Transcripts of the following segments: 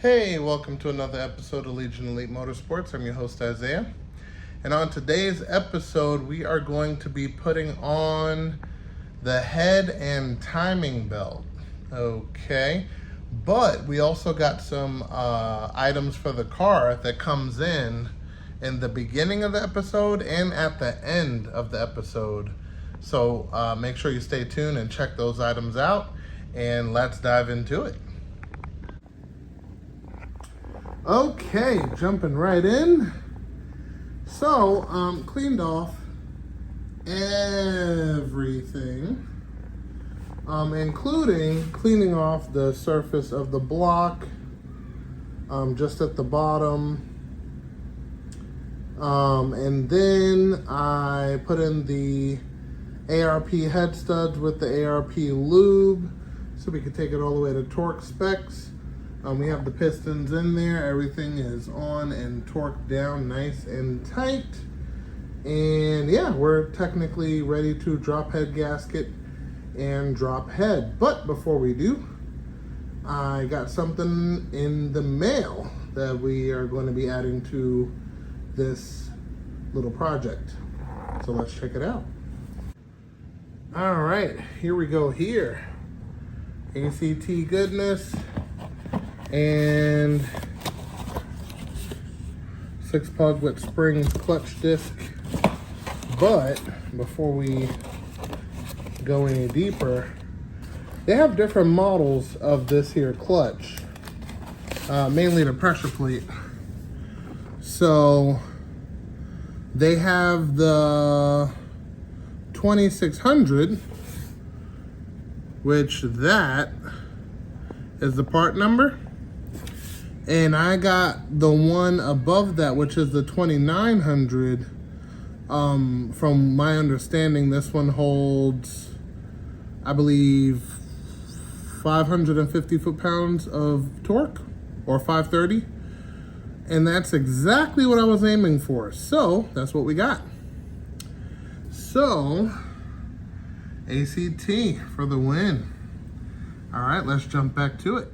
Hey, welcome to another episode of Legion Elite Motorsports. I'm your host, Isaiah. And on today's episode, we are going to be putting on the head and timing belt. Okay. But we also got some items for the car that comes in the beginning of the episode and at the end of the episode. So make sure you stay tuned and check those items out. And let's dive into it. Okay, jumping right in. So, cleaned off everything, including cleaning off the surface of the block, just at the bottom. And then I put in the ARP head studs with the ARP lube so we could take it all the way to torque specs. We have the pistons in there. Everything is on and torqued down nice and tight. And yeah, we're technically ready to drop head gasket and drop head. But before we do, I got something in the mail that we are going to be adding to this little project. So let's check it out. All right, here we go here. ACT goodness. And 6-plug with spring clutch disc. But before we go any deeper, they have different models of this here clutch, mainly the pressure plate. So they have the 2600, which that is the part number. And I got the one above that, which is the 2900. From my understanding, this one holds, I believe, 550 foot-pounds of torque, or 530. And that's exactly what I was aiming for. So, that's what we got. So, ACT for the win. All right, let's jump back to it.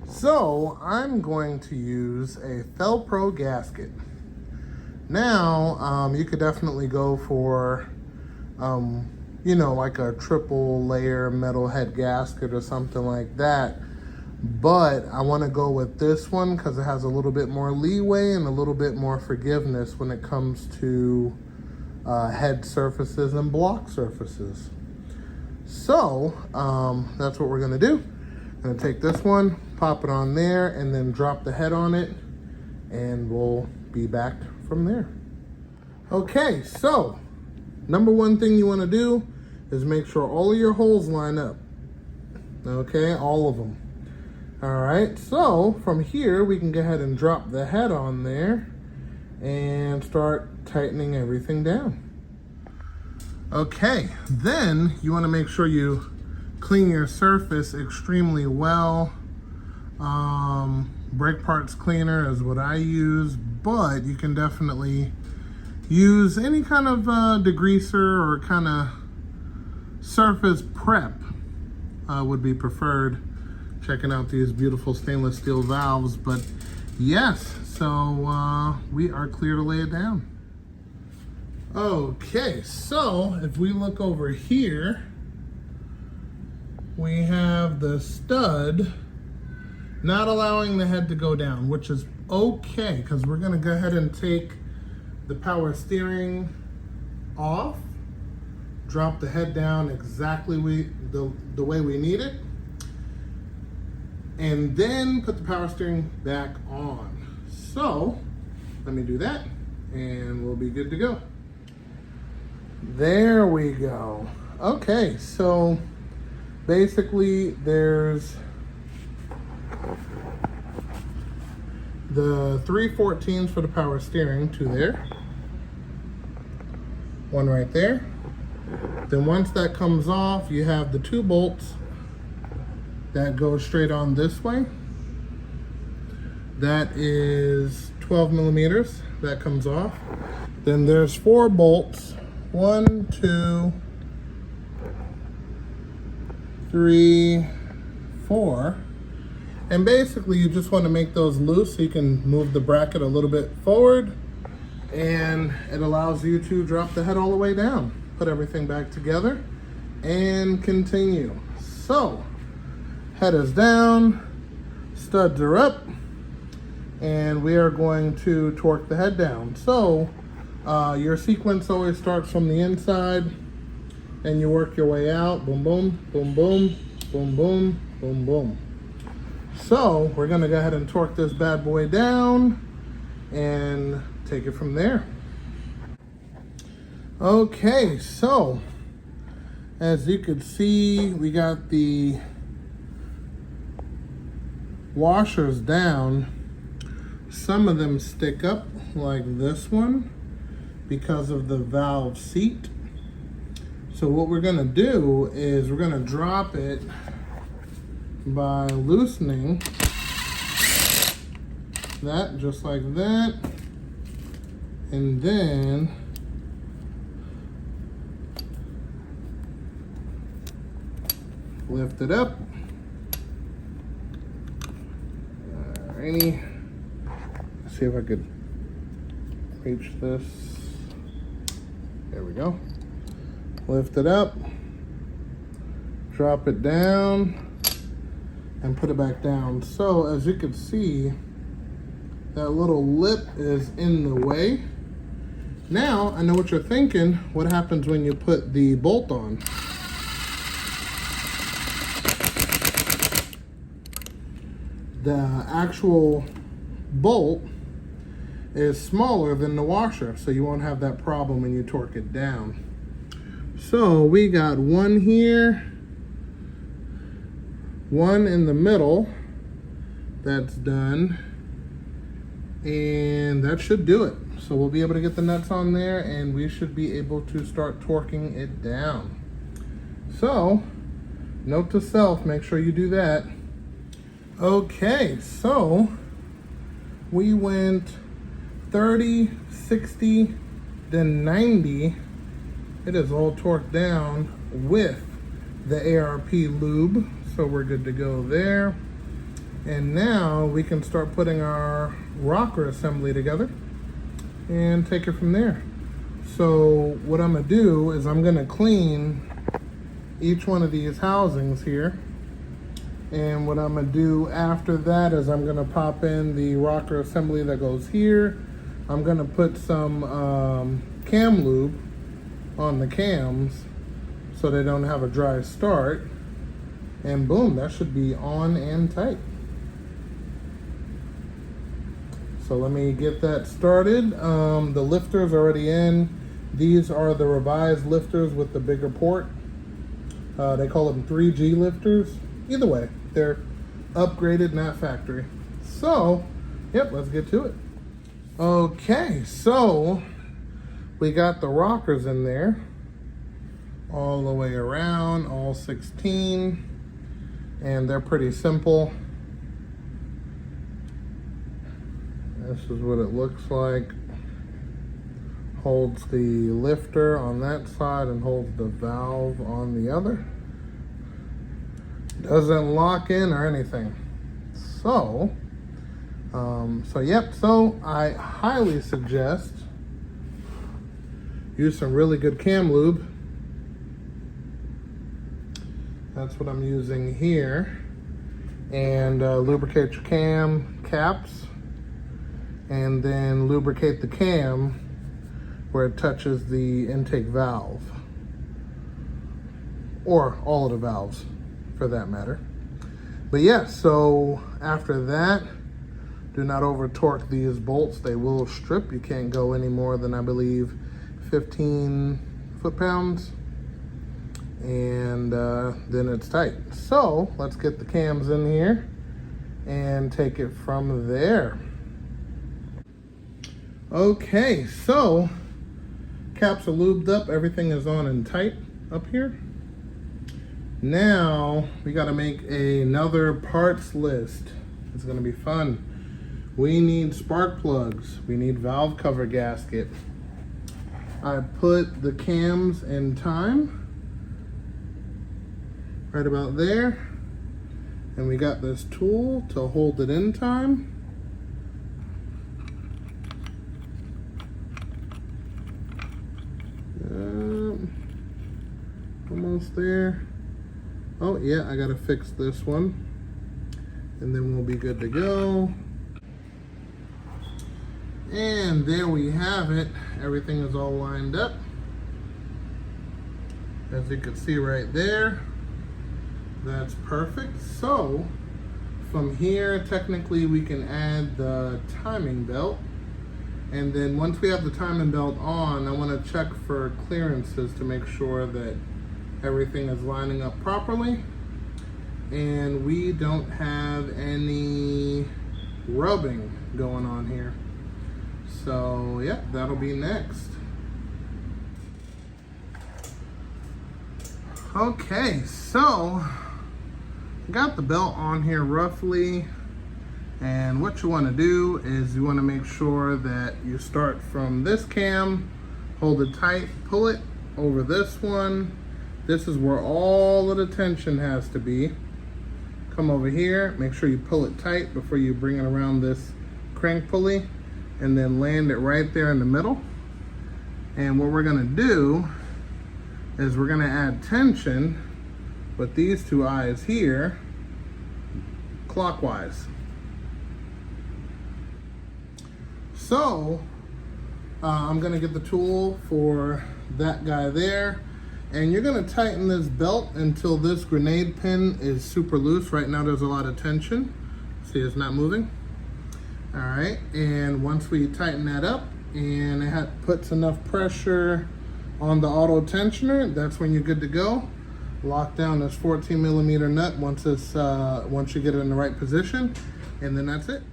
So I'm going to use a Felpro gasket. Now, you could definitely go for, like a triple layer metal head gasket or something like that. But I want to go with this one because it has a little bit more leeway and a little bit more forgiveness when it comes to head surfaces and block surfaces. So that's what we're going to do. I'm going to take this one, pop it on there, and then drop the head on it, and we'll be back from there. Okay, so number one thing you want to do is make sure all of your holes line up. Okay, all of them. All right, so from here we can go ahead and drop the head on there and start tightening everything down. Okay, then you want to make sure you clean your surface extremely well. Brake parts cleaner is what I use, but you can definitely use any kind of degreaser or kind of surface prep would be preferred. Checking out these beautiful stainless steel valves, but yes, so we are clear to lay it down. Okay, so if we look over here, we have the stud not allowing the head to go down, which is okay because we're going to go ahead and take the power steering off, drop the head down exactly the way we need it, and then put the power steering back on. So let me do that and we'll be good to go. There we go. Okay, so basically there's the 3/14s for the power steering, two there, one right there. Then once that comes off, you have the 2 bolts that go straight on this way. That is 12 millimeters that comes off. Then there's 4 bolts, 1, 2, 3, 4, And basically you just want to make those loose so you can move the bracket a little bit forward, and it allows you to drop the head all the way down. Put everything back together and continue. So, head is down, studs are up, and we are going to torque the head down. So, your sequence always starts from the inside, and you work your way out. Boom, boom, boom, boom, boom, boom, boom, boom. So we're gonna go ahead and torque this bad boy down and take it from there. Okay, so as you can see, we got the washers down. Some of them stick up like this one because of the valve seat. So what we're gonna do is we're gonna drop it by loosening that just like that, and then lift it up. Alrighty, let's see if I could reach this. There we go. Lift it up, drop it down, and put it back down. So as you can see, that little lip is in the way. Now I know what you're thinking. What happens when you put the bolt on? The actual bolt is smaller than the washer, so you won't have that problem when you torque it down. So we got one here, one in the middle, that's done, and that should do it. So we'll be able to get the nuts on there, and we should be able to start torquing it down. So note to self, make sure you do that. Okay, so we went 30, 60, then 90. It is all torqued down with the ARP lube, so we're good to go there. And now we can start putting our rocker assembly together and take it from there. So what I'm gonna do is I'm gonna clean each one of these housings here. And what I'm gonna do after that is I'm gonna pop in the rocker assembly that goes here. I'm gonna put some cam lube on the cams so they don't have a dry start. And boom, that should be on and tight. So let me get that started. The lifter's already in. These are the revised lifters with the bigger port. They call them 3G lifters. Either way, they're upgraded, not factory. So, yep, let's get to it. Okay, so we got the rockers in there all the way around, all 16, and they're pretty simple. This is what it looks like. Holds the lifter on that side and holds the valve on the other. Doesn't lock in or anything. So I highly suggest use some really good cam lube. That's what I'm using here. And lubricate your cam caps, and then lubricate the cam where it touches the intake valve, or all of the valves for that matter. But yeah, so after that, do not over torque these bolts. They will strip. You can't go any more than, I believe, 15 foot-pounds, and then it's tight. So let's get the cams in here and take it from there. Okay, so caps are lubed up, everything is on and tight up here. Now we got to make another parts list. It's going to be fun. We need spark plugs, we need valve cover gasket. I put the cams in time right about there, And we got this tool to hold it in time. Almost there. Oh yeah, I gotta fix this one. And then we'll be good to go. And there we have it. Everything is all lined up. As you can see right there. That's perfect. So from here, technically we can add the timing belt. And then once we have the timing belt on, I want to check for clearances to make sure that everything is lining up properly. And we don't have any rubbing going on here. So yeah, that'll be next. Okay, so got the belt on here roughly, and what you want to do is you want to make sure that you start from this cam, hold it tight, pull it over this one. This is where all of the tension has to be. Come over here, make sure you pull it tight before you bring it around this crank pulley, and then land it right there in the middle. And what we're gonna do is we're gonna add tension with these two eyes here, clockwise. So I'm gonna get the tool for that guy there, and you're gonna tighten this belt until this grenade pin is super loose. Right now there's a lot of tension. See, it's not moving. All right, and once we tighten that up and it puts enough pressure on the auto tensioner, that's when you're good to go. Lock down this 14 millimeter nut once you get it in the right position, and then that's it.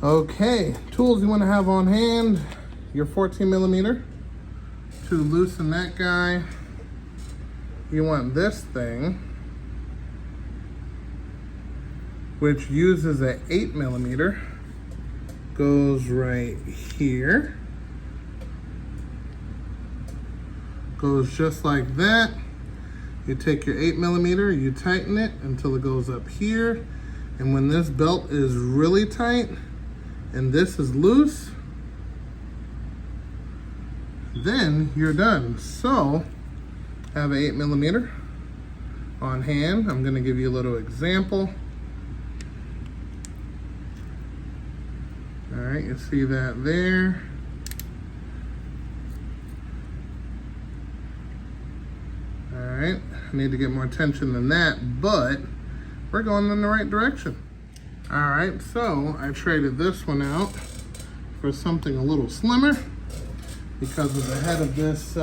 Okay, tools you want to have on hand: your 14 millimeter to loosen that guy. You want this thing, which uses an 8 millimeter, goes right here, goes just like that. You take your 8 millimeter, you tighten it until it goes up here. And when this belt is really tight and this is loose, then you're done. So I have an 8 millimeter on hand. I'm gonna give you a little example. All right, you see that there. All right, I need to get more tension than that, but we're going in the right direction. All right, so I traded this one out for something a little slimmer because of the head of this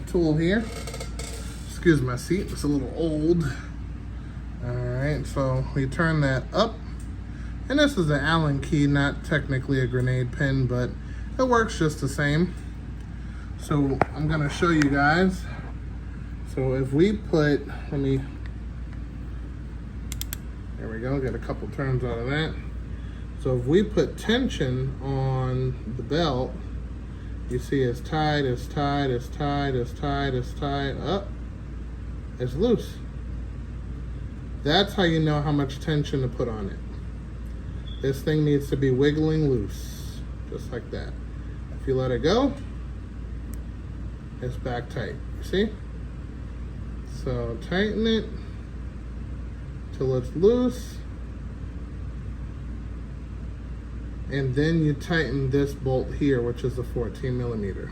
tool here. Excuse my seat, it's a little old. All right, so we turn that up. And this is an Allen key, not technically a grenade pin, but it works just the same. So I'm gonna show you guys. So if we put, there we go, get a couple turns out of that. So if we put tension on the belt, you see it's tight, it's tight, it's tight, it's tight, it's tight, up, it's loose. That's how you know how much tension to put on it. This thing needs to be wiggling loose, just like that. If you let it go, it's back tight, you see? So tighten it till it's loose. And then you tighten this bolt here, which is a 14 millimeter.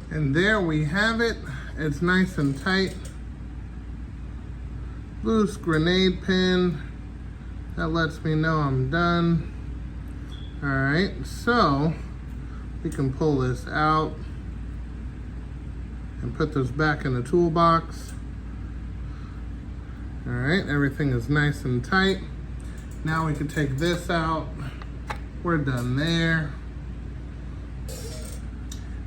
And there we have it. It's nice and tight. Loose grenade pin. That lets me know I'm done. All right, so we can pull this out and put this back in the toolbox. All right, everything is nice and tight. Now we can take this out. We're done there.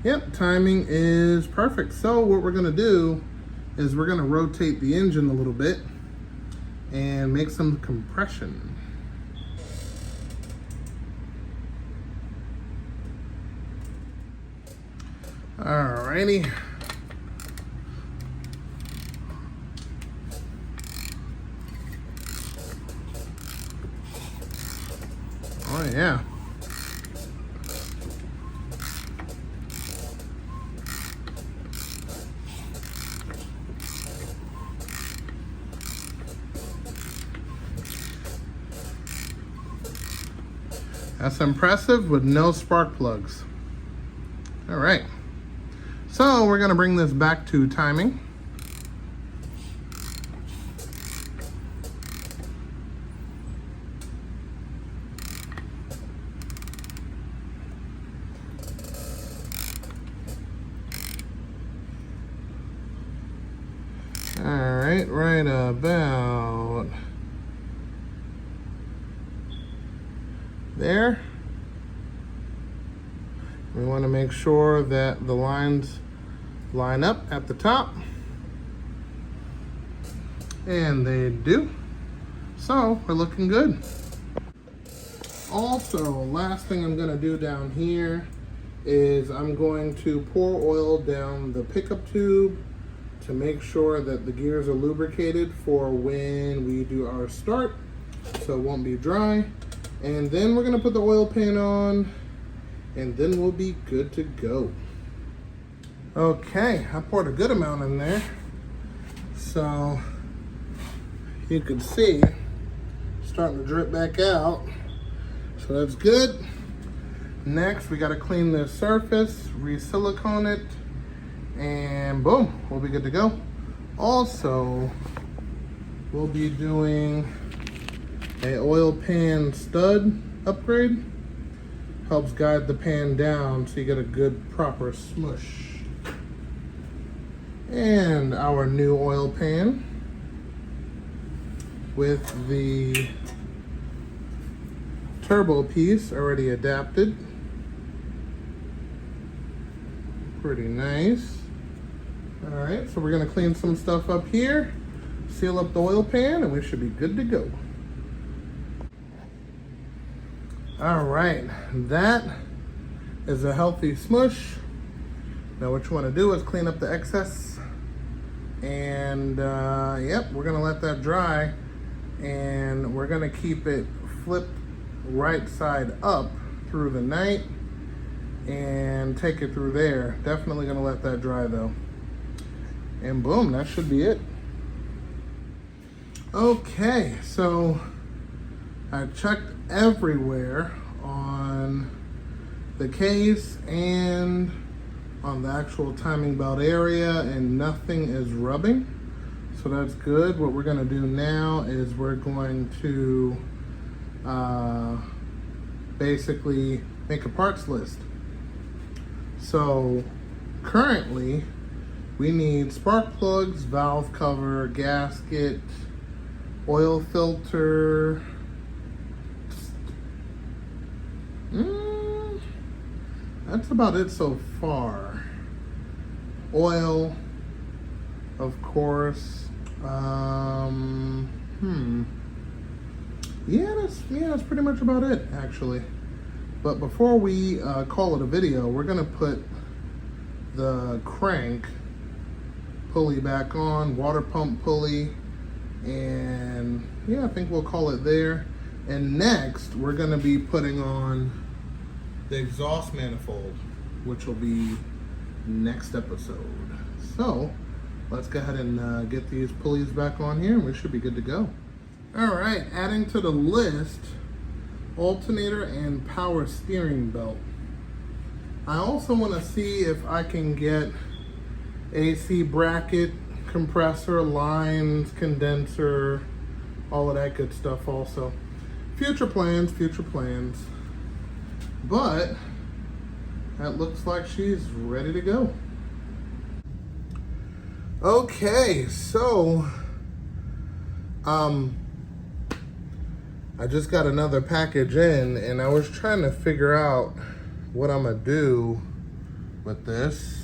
Yep, timing is perfect. So what we're gonna do is we're gonna rotate the engine a little bit and make some compression. Alrighty. Oh yeah. That's impressive with no spark plugs. All right. So we're gonna bring this back to timing. All right, right about there. We want to make sure that the lines line up at the top, and they do. So we're looking good. Also, last thing I'm going to do down here is I'm going to pour oil down the pickup tube to make sure that the gears are lubricated for when we do our start, so it won't be dry. And then we're gonna put the oil pan on, and then we'll be good to go. Okay, I poured a good amount in there, so you can see it's starting to drip back out, so that's good. Next, we gotta clean this surface, re-silicone it, and boom, we'll be good to go. Also, we'll be doing a oil pan stud upgrade. Helps guide the pan down so you get a good proper smush. And our new oil pan with the turbo piece already adapted. Pretty nice. All right, so we're gonna clean some stuff up here, seal up the oil pan, and we should be good to go. All right, that is a healthy smush. Now what you wanna do is clean up the excess, and yep, we're gonna let that dry, and we're gonna keep it flipped right side up through the night and take it through there. Definitely gonna let that dry though. And boom, that should be it. Okay, so I checked everywhere on the case and on the actual timing belt area, and nothing is rubbing. So that's good. What we're gonna do now is we're going to basically make a parts list. So currently we need spark plugs, valve cover, gasket, oil filter. That's about it so far. Oil, of course. Yeah, that's pretty much about it, actually. But before we call it a video, we're gonna put the crank pulley back on, water pump pulley, and yeah, I think we'll call it there. And next, we're gonna be putting on the exhaust manifold, which will be next episode. So let's go ahead and get these pulleys back on here, and we should be good to go. All right, adding to the list, alternator and power steering belt. I also want to see if I can get AC bracket, compressor, lines, condenser, all of that good stuff also. Future plans. But that looks like she's ready to go. Okay, so I just got another package in, and I was trying to figure out what I'm gonna do with this.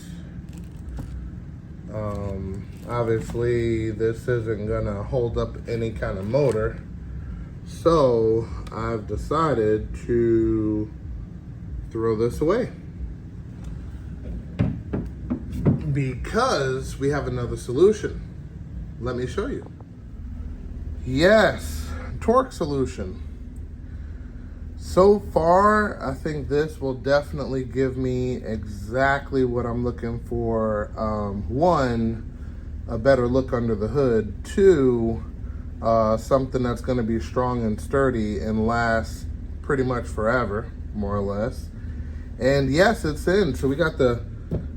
Obviously this isn't gonna hold up any kind of motor, so I've decided to throw this away because we have another solution. Let me show you. Yes, torque solution. So far, I think this will definitely give me exactly what I'm looking for. One, a better look under the hood. Two, something that's going to be strong and sturdy and last pretty much forever, more or less. And yes, it's in. So we got the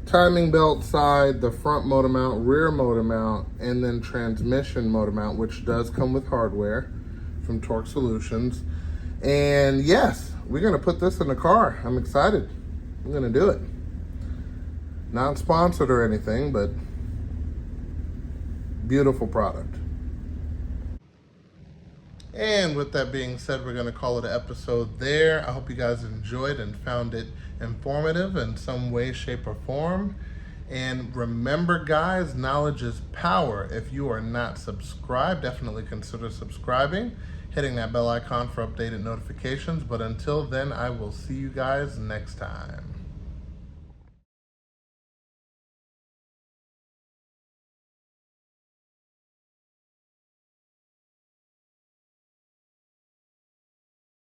timing belt side, the front motor mount, rear motor mount, and then transmission motor mount, which does come with hardware from Torque Solutions. And yes, we're gonna put this in the car. I'm excited. I'm gonna do it. Not sponsored or anything, but beautiful product. And with that being said, we're going to call it an episode there. I hope you guys enjoyed and found it informative in some way, shape, or form. And remember, guys, knowledge is power. If you are not subscribed, definitely consider subscribing, hitting that bell icon for updated notifications. But until then, I will see you guys next time.